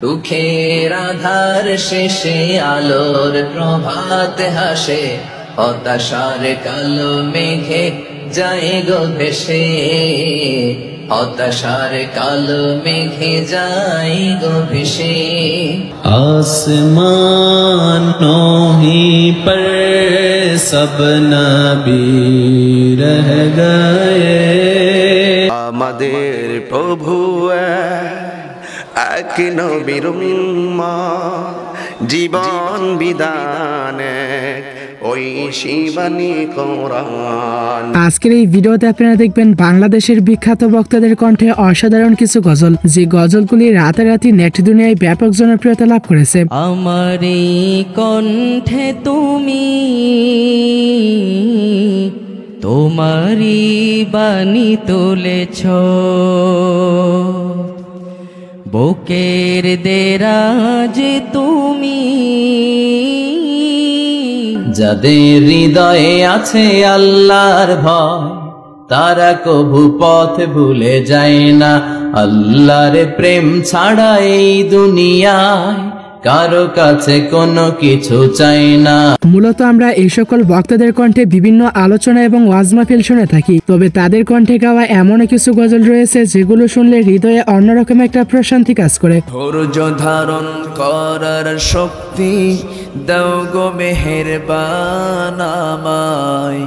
দুঃখের আধার শেষে আলোর প্রভাত হাসে, হতাশার কালো মেঘে যায় গো ভেসে, হতাশার কালো মেঘে যায় গো ভেসে। आसमान ही पर सब नबी रह गए। আমাদের প্রভু এক নবীর উম্মত, জীবন বিধানে ওই শিবানী কোরআন। আজকের এই ভিডিওতে আপনারা দেখবেন বাংলাদেশের বিখ্যাত বক্তাদের কণ্ঠে অসাধারণ কিছু গজল, যে গজলগুলি রাতারাতি নেট দুনিয়ায় ব্যাপক জনপ্রিয়তা লাভ করেছে। আমার এই কণ্ঠে তুমি তোমারি বাণী তুলেছ, বুকের দেরাজ তুমি। যাদের হৃদয়ে আছে আল্লাহর ভয়, তারা কভু পথ ভুলে যায় না। আল্লাহর প্রেম ছাড়া এই দুনিয়ায় কারো কাছে কোনো কিছু চাই না। মূলত আমরা এই সকল বক্তাদের কণ্ঠে বিভিন্ন আলোচনা এবং ওয়াজ মাহফিল শুনে থাকি, তবে তাদের কণ্ঠে গাওয়া এমন কিছু গজল রয়েছে যেগুলো শুনলে হৃদয়ে অন্যরকম একটা প্রশান্তি কাজ করে। ধৈর্য ধারণ করার শক্তি দাও গো মেহেরবান, আমায়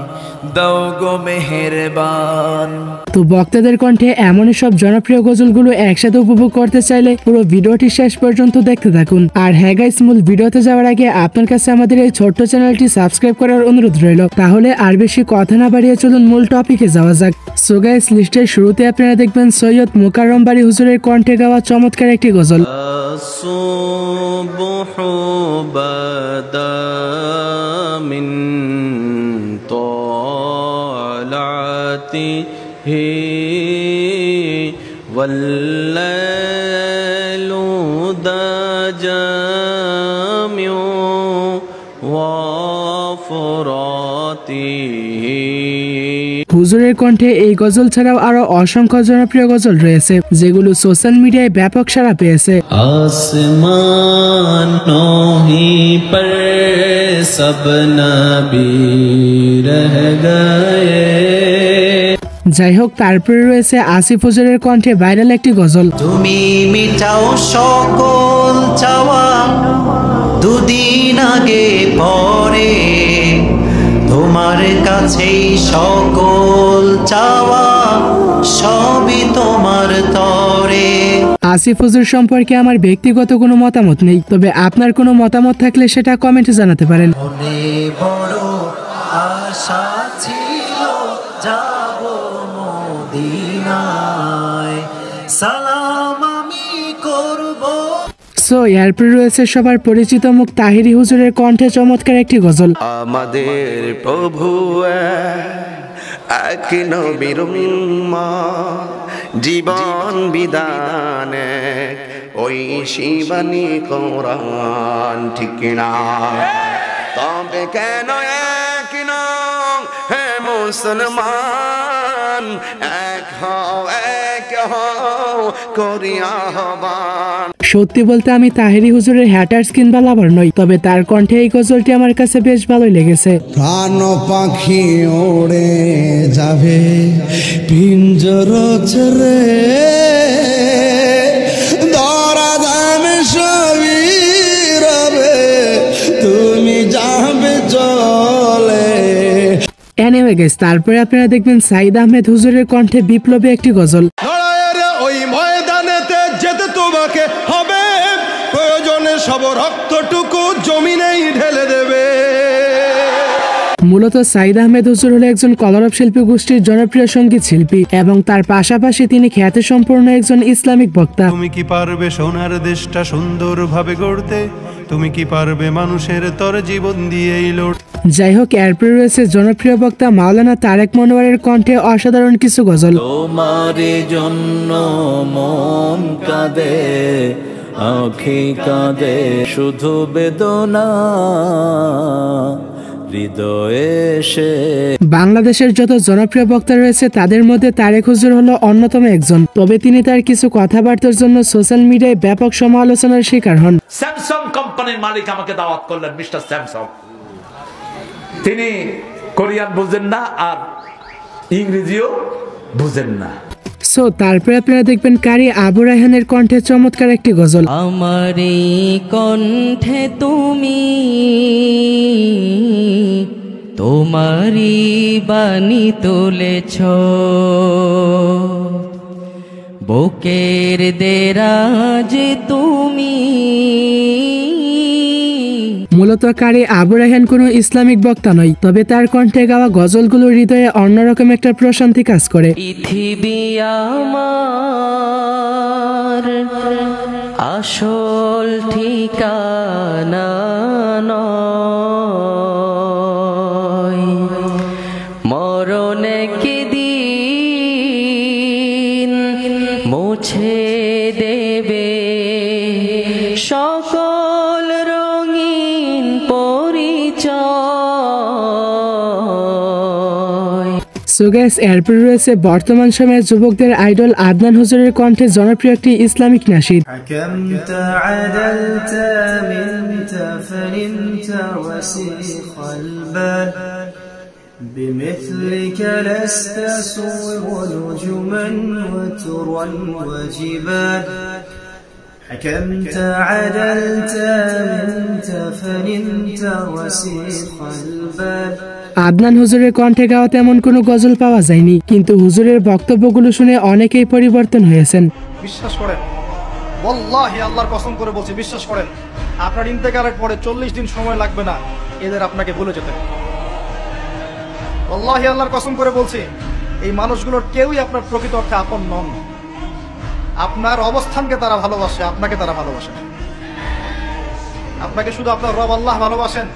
দাও গো মেহেরবান। তো বক্তাদের কণ্ঠে এমন সব জনপ্রিয় গজলগুলো একসাথে উপভোগ করতে চাইলে পুরো ভিডিওটি শেষ পর্যন্ত দেখতে থাকুন। আর হ্যাঁ গাইস, মূল ভিডিওতে যাওয়ার আগে আপনার কাছে আমাদের এই ছোট্ট চ্যানেলটি সাবস্ক্রাইব করার অনুরোধ রইল। তাহলে আর বেশি কথা না বাড়িয়ে চলুন মূল টপিকে যাওয়া যাক। সো গাইস, লিস্টের শুরুতে আপনারা দেখবেন সৈয়দ মুকাররম বাড়ি হুজুরের কণ্ঠে গাওয়া চমৎকার একটি গজল। والليل دجامع وفراته। হুজুরের কণ্ঠে এই গজল ছাড়াও আরো অসংখ্য জনপ্রিয় গজল রয়েছে যেগুলো সোশ্যাল মিডিয়ায় ব্যাপক সাড়া পেয়েছে। आसमान ही पर सब नबी रह गए। যাই হোক, তারপরে রয়েছে আসিফ হুজুরের কণ্ঠে ভাইরাল একটি গজল। তুমি মিটাও সকল চাওয়া, দুদিন আগে পরে তোমার কাছেই সকল চাওয়া, সবই তোমার তরে। আসিফ হুজুর সম্পর্কে আমার ব্যক্তিগত কোনো মতামত নেই, তবে আপনার কোনো মতামত থাকলে সেটা কমেন্টে জানাতে পারেন। মনে বড় আশা ছিল যাব মদিনায়, সালাম আমি করব। সো এরপর রয়েছে সবার পরিচিত মুখ তাহিরি হুজুরের কণ্ঠে চমৎকার একটি গজল। আমাদের প্রভু এক নবীর উম্মত, জীবন বিধানে ওই শিবানী কোরআন। ঠিক না? তবে কেন এক নও হে মুসলমান, এক হও করিয়া আহ্বান। সত্যি বলতে আমি তাহিরি হুজুরের হ্যাটার্স কিংবা লাভার নই, তবে তার কণ্ঠে এই গজলটি আমার কাছে বেশ ভালোই লেগেছে। প্রাণ পাখি ওড়ে যাবে পিঞ্জর ছেড়ে, দরাদান সবই রবে তুমি যাবে চলে। এনিওয়ে গাইস, তারপরে আপনারা দেখবেন সাইদ আহমেদ হুজুরের কণ্ঠে বিপ্লবী একটি গজল। লড়াইয়ের ওই ময়দানেতে যেতে তোমাকে হবে, প্রয়োজনে সব রক্তটুকু জমিনেই ঢেলে দেবে। মূলত সাইদ আহমেদ হুজুর হলো একজন কলরব শিল্পী গোষ্ঠীর জনপ্রিয় সঙ্গীত শিল্পী এবং তার পাশাপাশি তিনি খ্যাতিসম্পন্ন একজন ইসলামিক বক্তা। তুমি কি পারবে সোনার দেশটা সুন্দরভাবে গড়তে? তুমি কি পারবে মানুষের তোর জীবন দিয়ে লড়তে? যাই হোক, এরপরে রয়েছে জনপ্রিয় বক্তা মাওলানা তারেক মনোয়ারের কণ্ঠে অসাধারণ কিছু গজল। তোমার জন্য মন কাঁদে, আঁখি কাঁদে, শুধু বেদনা হৃদয়ে সে। বাংলাদেশের যত জনপ্রিয় বক্তা রয়েছে তাদের মধ্যে তারেক হুজুর হলো অন্যতম একজন। তবে তিনি তার কিছু কথাবার্তার জন্য সোশ্যাল মিডিয়ায় ব্যাপক সমালোচনার শিকার হন। স্যামসাং কোম্পানির মালিক আমাকে দাওয়াত করলেন, মিস্টার স্যামসাং। তিনি কোরিয়ান বুঝেন না আর ইংরেজিও বুঝেন না। সো তারপরে আপনারা দেখবেন কারি আবু রায়হানের কণ্ঠে চমৎকার একটি গজল। আমার এই কণ্ঠে তুমি তোমারি বাণী তুলেছ, বুকের দেরাজ তুমি। মূলত কারি আবু রায়হান কোনো ইসলামিক বক্তা নয়, তবে তার কণ্ঠে গাওয়া গজলগুলো হৃদয়ে অন্যরকম একটা প্রশান্তি কাজ করে। পৃথিবী আমার আসল ঠিকানা নয়, মরণ একদিন মুছে দেবে সকল রঙিন পরিচয়। সো গাইস, এরপর রয়েছে বর্তমান সময়ের যুবকদের আইডল আদনান হুজুরের কণ্ঠে জনপ্রিয় একটি ইসলামিক নাশিদ। حكمت عدلت منت فنمت وسيخ البال بمثلك لست سوء نجما وترا وجبال حكمت عدلت منت فنمت وسيخ البال। আদনান হুজুরের কণ্ঠে গাওয়া তেমন কোনো গজল পাওয়া যায়নি, কিন্তু হুজুরের বক্তব্যগুলো শুনে অনেকেই পরিবর্তন হয়েছেন। বিশ্বাস করেন, ওয়াল্লাহি আল্লাহর কসম করে বলছি, বিশ্বাস করেন, আপনার ইন্তেকালের পরে 40 দিন সময় লাগবে না এদের আপনাকে ভুলে যেতে। ওয়াল্লাহি আল্লাহর কসম করে বলছি, এই মানুষগুলোর কেউই আপনার প্রকৃত অর্থে আপন নন। আপনার অবস্থানকে তারা ভালোবাসে, আপনাকে তারা ভালোবাসে। আপনাকে শুধু আপনার রব আল্লাহ ভালোবাসেন।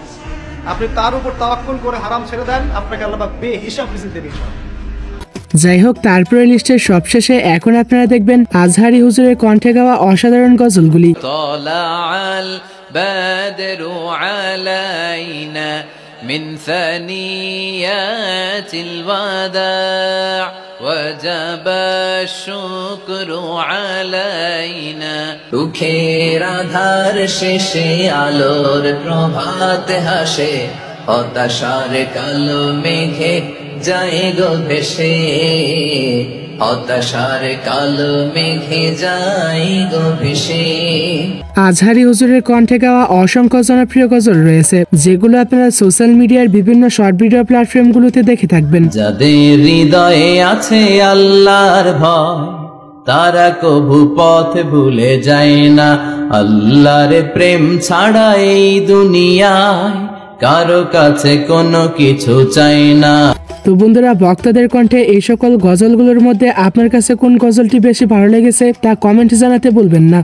আপনি তার উপর তাওয়াক্কুল করে হারাম ছেড়ে দেন, আপনাকে আল্লাহ বেহিসাব রিজিক দেবে। যাই হোক, তারপরে লিস্টের সবশেষে এখন আপনারা দেখবেন আজহারি হুজুরের কণ্ঠে গাওয়া অসাধারণ গজলগুলি। طلع البدر علينا من ثنيات الوداع وجب الشكر علينا। দুঃখের আধার শেষে আলোর প্রভাত হাসে, হতাশার কালো মেঘে যায় গো ভেসে, হতাশার কালো মেঘে যায় গো ভেসে। আজহারি হুজুরের কণ্ঠে গাওয়া অসংখ্য জনপ্রিয় গজল রয়েছে, যেগুলো আপনারা সোশ্যাল মিডিয়ার বিভিন্ন শর্ট ভিডিও প্ল্যাটফর্মগুলোতে দেখে থাকবেন। যাদের হৃদয়ে আছে আল্লাহর ভয়, তারা কভু পথ ভুলে যায় না। আল্লাহর প্রেম ছাড়া এই দুনিয়ায় কারো কাছে কোনো কিছু চাই না। তো বন্ধুরা, বক্তাদের কণ্ঠে এই সকল গজলগুলোর মধ্যে আপনার কাছে কোন গজলটি বেশি ভালো লেগেছে তা কমেন্টে জানাতে ভুলবেন না।